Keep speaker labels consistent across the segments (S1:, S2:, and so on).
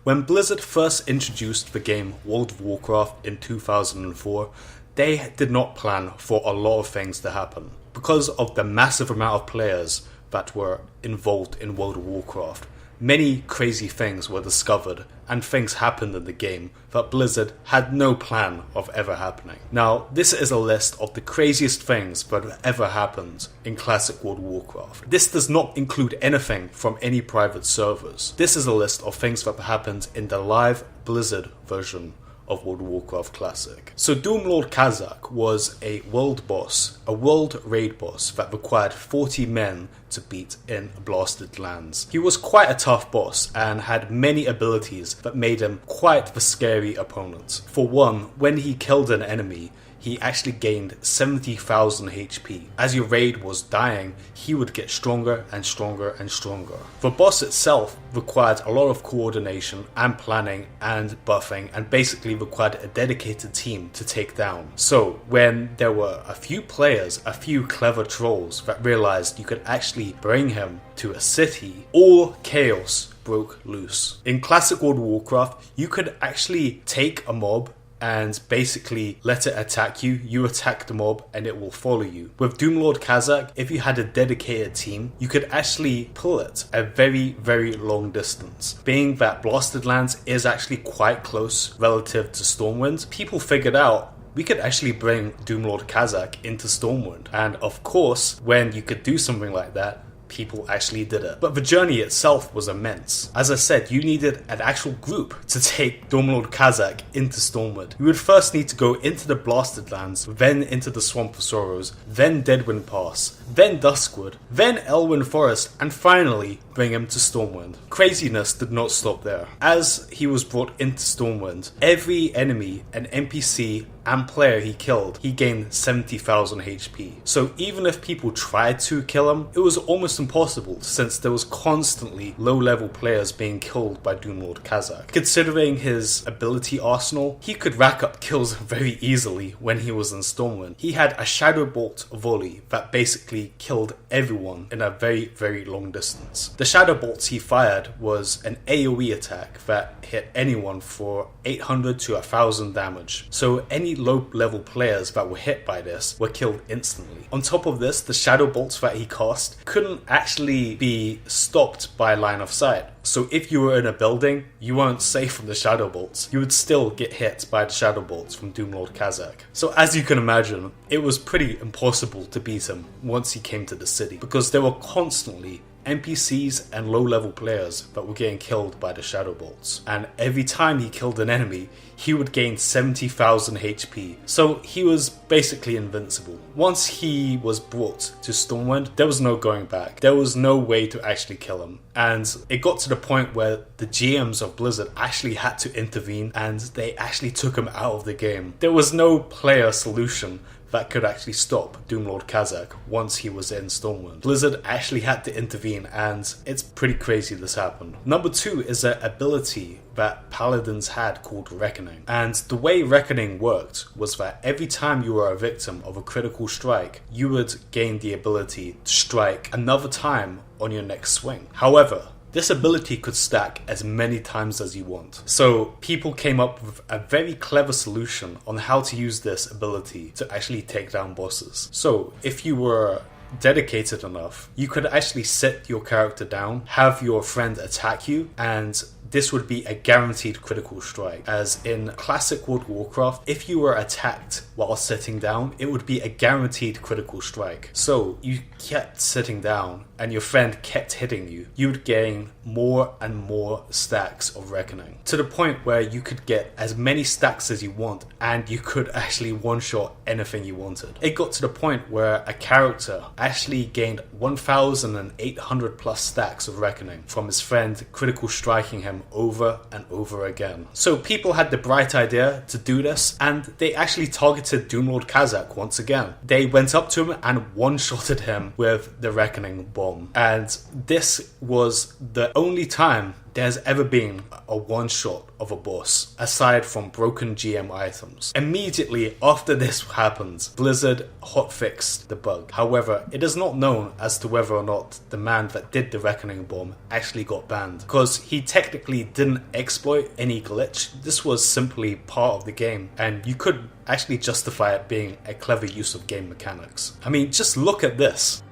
S1: When Blizzard first introduced the game World of Warcraft in 2004, they did not plan for a lot of things to happen. Because of the massive amount of players that were involved in World of Warcraft, many crazy things were discovered and things happened in the game that Blizzard had no plan of ever happening. Now, this is a list of the craziest things that have ever happened in classic World of Warcraft. This does not include anything from any private servers. This is a list of things that happened in the live Blizzard version of World of Warcraft Classic. So Doomlord Kazzak was a world boss, a world raid boss that required 40 men to beat in Blasted Lands. He was quite a tough boss and had many abilities that made him quite the scary opponent. For one, when he killed an enemy, he actually gained 70,000 HP. As your raid was dying, he would get stronger and stronger and stronger. The boss itself required a lot of coordination and planning and buffing, and basically required a dedicated team to take down. So when there were a few players, a few clever trolls that realized you could actually bring him to a city, all chaos broke loose. In classic World of Warcraft, you could actually take a mob and basically let it attack you. You attack the mob and it will follow you. With Doomlord Kazzak, if you had a dedicated team, you could actually pull it a very, very long distance. Being that Blasted Lands is actually quite close relative to Stormwind, people figured out we could actually bring Doomlord Kazzak into Stormwind. And of course, when you could do something like that, people actually did it. But the journey itself was immense. As I said, you needed an actual group to take Doomlord Kazzak into Stormwind. You would first need to go into the Blasted Lands, then into the Swamp of Sorrows, then Deadwind Pass, then Duskwood, then Elwyn Forest, and finally bring him to Stormwind. Craziness did not stop there. As he was brought into Stormwind, every enemy and NPC and player he killed, he gained 70,000 HP. So even if people tried to kill him, it was almost impossible since there was constantly low-level players being killed by Doomlord Kazzak. Considering his ability arsenal, he could rack up kills very easily when he was in Stormwind. He had a Shadow Bolt volley that basically killed everyone in a very, very long distance. The Shadow Bolts he fired was an AoE attack that hit anyone for 800 to 1,000 damage. So any low-level players that were hit by this were killed instantly. On top of this, the Shadow Bolts that he cast couldn't actually be stopped by line of sight. So if you were in a building, you weren't safe from the Shadow Bolts. You would still get hit by the Shadow Bolts from Doomlord Kazzak. So as you can imagine, it was pretty impossible to beat him once he came to the city, because there were constantly NPCs and low-level players that were getting killed by the Shadow Bolts. And every time he killed an enemy, he would gain 70,000 HP. So he was basically invincible. Once he was brought to Stormwind, there was no going back. There was no way to actually kill him. And it got to the point where the GMs of Blizzard actually had to intervene and they actually took him out of the game. There was no player solution that could actually stop Doomlord Kazzak once he was in Stormwind. Blizzard actually had to intervene, and it's pretty crazy this happened. Number 2 is an ability that Paladins had called Reckoning. And the way Reckoning worked was that every time you were a victim of a critical strike, you would gain the ability to strike another time on your next swing. However, this ability could stack as many times as you want. So people came up with a very clever solution on how to use this ability to actually take down bosses. So if you were dedicated enough, you could actually sit your character down, have your friend attack you, and this would be a guaranteed critical strike. As in classic World of Warcraft, if you were attacked while sitting down, it would be a guaranteed critical strike. So you kept sitting down and your friend kept hitting you, you would gain more and more stacks of Reckoning, to the point where you could get as many stacks as you want and you could actually one-shot anything you wanted. It got to the point where a character actually gained 1,800 plus stacks of Reckoning from his friend critical striking him over and over again. So people had the bright idea to do this, and they actually targeted Doomlord Kazzak once again. They went up to him and one-shotted him with the Reckoning bomb, and this was the only time there's ever been a one-shot of a boss, aside from broken GM items. Immediately after this happens, Blizzard hotfixed the bug. However, it is not known as to whether or not the man that did the Reckoning Bomb actually got banned, because he technically didn't exploit any glitch. This was simply part of the game, and you could actually justify it being a clever use of game mechanics. I mean, just look at this.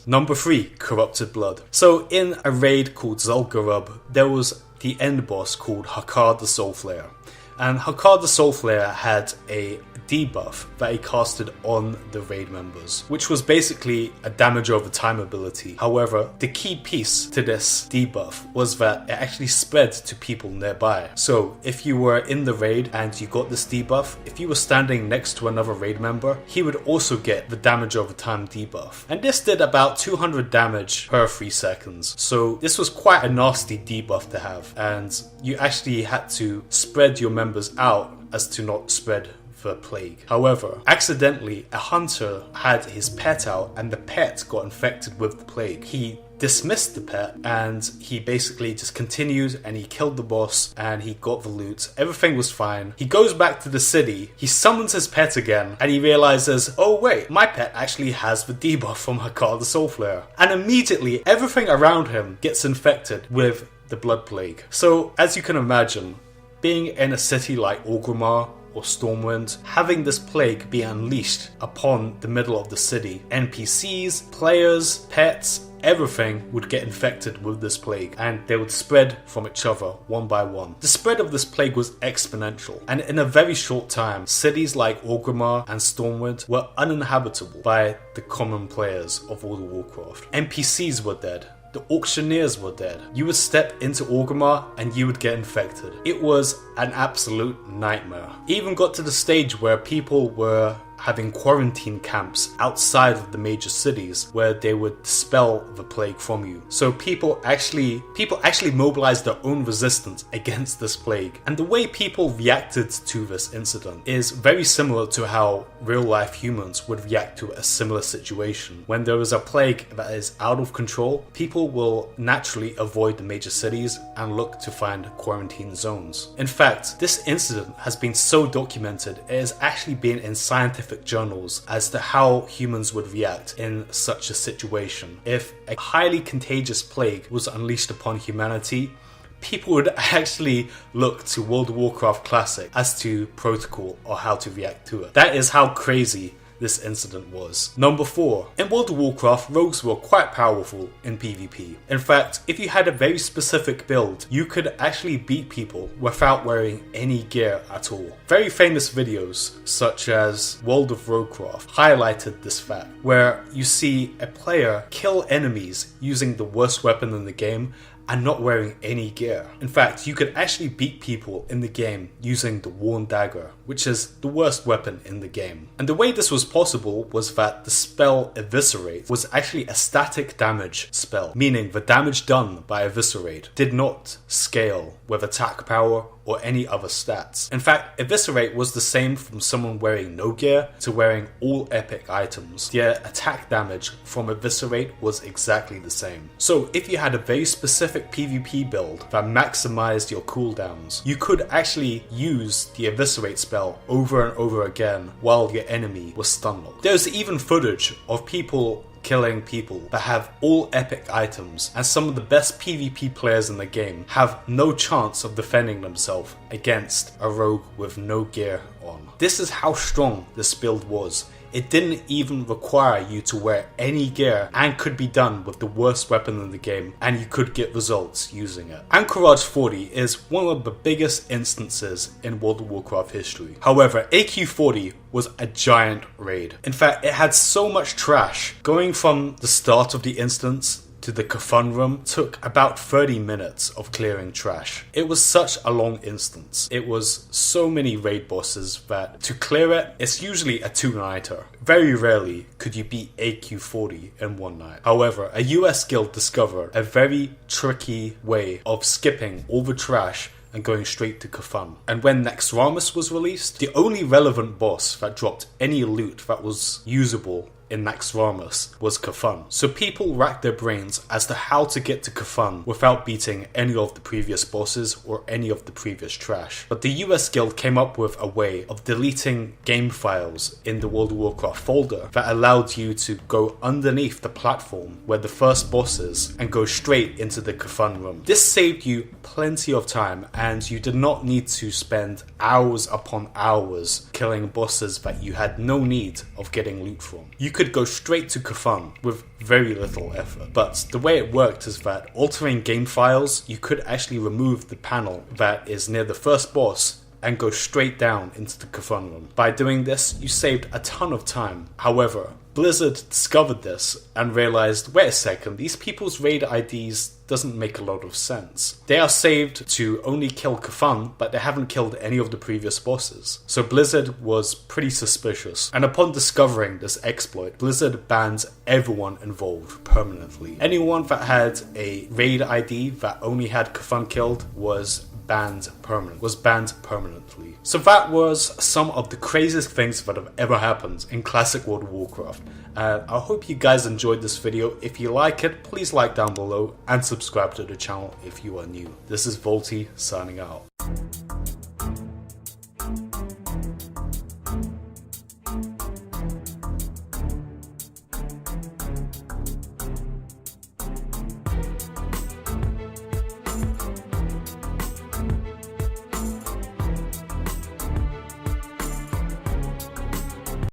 S1: Number 3, Corrupted Blood. So in a raid called Zul'Gurub, there was the end boss called Hakar the Soulflayer. And Hakar the Soulflayer had a debuff that he casted on the raid members, which was basically a damage over time ability. However, the key piece to this debuff was that it actually spread to people nearby. So if you were in the raid and you got this debuff, if you were standing next to another raid member, he would also get the damage over time debuff. And this did about 200 damage per 3 seconds. So this was quite a nasty debuff to have, and you actually had to spread your members out as to not spread the plague. However, accidentally a hunter had his pet out and the pet got infected with the plague. He dismissed the pet and he basically just continued and he killed the boss and he got the loot. Everything was fine. He goes back to the city, he summons his pet again, and he realizes, oh wait, my pet actually has the debuff from Hakar the Soulflayer. And immediately everything around him gets infected with the blood plague. So as you can imagine, being in a city like Orgrimmar or Stormwind, having this plague be unleashed upon the middle of the city, NPCs, players, pets, everything would get infected with this plague, and they would spread from each other one by one. The spread of this plague was exponential, and in a very short time, cities like Orgrimmar and Stormwind were uninhabitable by the common players of World of Warcraft. NPCs were dead. The auctioneers were dead. You would step into Orgrimmar and you would get infected. It was an absolute nightmare. It even got to the stage where people were having quarantine camps outside of the major cities where they would dispel the plague from you. So people actually mobilized their own resistance against this plague. And the way people reacted to this incident is very similar to how real life humans would react to a similar situation. When there is a plague that is out of control, people will naturally avoid the major cities and look to find quarantine zones. In fact, this incident has been so documented, it has actually been in scientific journals as to how humans would react in such a situation. If a highly contagious plague was unleashed upon humanity, people would actually look to World of Warcraft Classic as to protocol or how to react to it. That is how crazy this incident was. Number 4. In World of Warcraft, rogues were quite powerful in PvP. In fact, if you had a very specific build, you could actually beat people without wearing any gear at all. Very famous videos, such as World of Warcraft, highlighted this fact, where you see a player kill enemies using the worst weapon in the game and not wearing any gear. In fact, you could actually beat people in the game using the Worn Dagger, which is the worst weapon in the game. And the way this was possible was that the spell Eviscerate was actually a static damage spell, meaning the damage done by Eviscerate did not scale with attack power or any other stats. In fact, Eviscerate was the same from someone wearing no gear to wearing all epic items. The attack damage from Eviscerate was exactly the same. So if you had a very specific PvP build that maximized your cooldowns, you could actually use the Eviscerate spell over and over again while your enemy was stun locked. There's even footage of people killing people that have all epic items, and some of the best PvP players in the game have no chance of defending themselves against a rogue with no gear on. This is how strong this build was. It didn't even require you to wear any gear and could be done with the worst weapon in the game, and you could get results using it. Anchorage 40 is one of the biggest instances in World of Warcraft history. However, AQ40 was a giant raid. In fact, it had so much trash. Going from the start of the instance to the Kafun room took about 30 minutes of clearing trash. It was such a long instance. It was so many raid bosses that to clear it, it's usually a 2-nighter. Very rarely could you beat AQ40 in one night. However, a US guild discovered a very tricky way of skipping all the trash and going straight to Kafun. And when Naxxramas was released, the only relevant boss that dropped any loot that was usable in Naxxramas was Kafun. So people racked their brains as to how to get to Kafun without beating any of the previous bosses or any of the previous trash. But the US Guild came up with a way of deleting game files in the World of Warcraft folder that allowed you to go underneath the platform where the first boss is and go straight into the Kafun room. This saved you plenty of time, and you did not need to spend hours upon hours killing bosses that you had no need of getting loot from. You could go straight to Kafun with very little effort. But the way it worked is that altering game files, you could actually remove the panel that is near the first boss and go straight down into the Kafun room. By doing this, you saved a ton of time. However, Blizzard discovered this and realized, wait a second, these people's raid IDs doesn't make a lot of sense. They are saved to only kill Kafun, but they haven't killed any of the previous bosses. So Blizzard was pretty suspicious, and upon discovering this exploit, Blizzard banned everyone involved permanently. Anyone that had a raid ID that only had Kafun killed was banned permanently. So that was some of the craziest things that have ever happened in Classic World of Warcraft. I hope you guys enjoyed this video. If you like it, please like down below and subscribe to the channel if you are new. This is Volty signing out.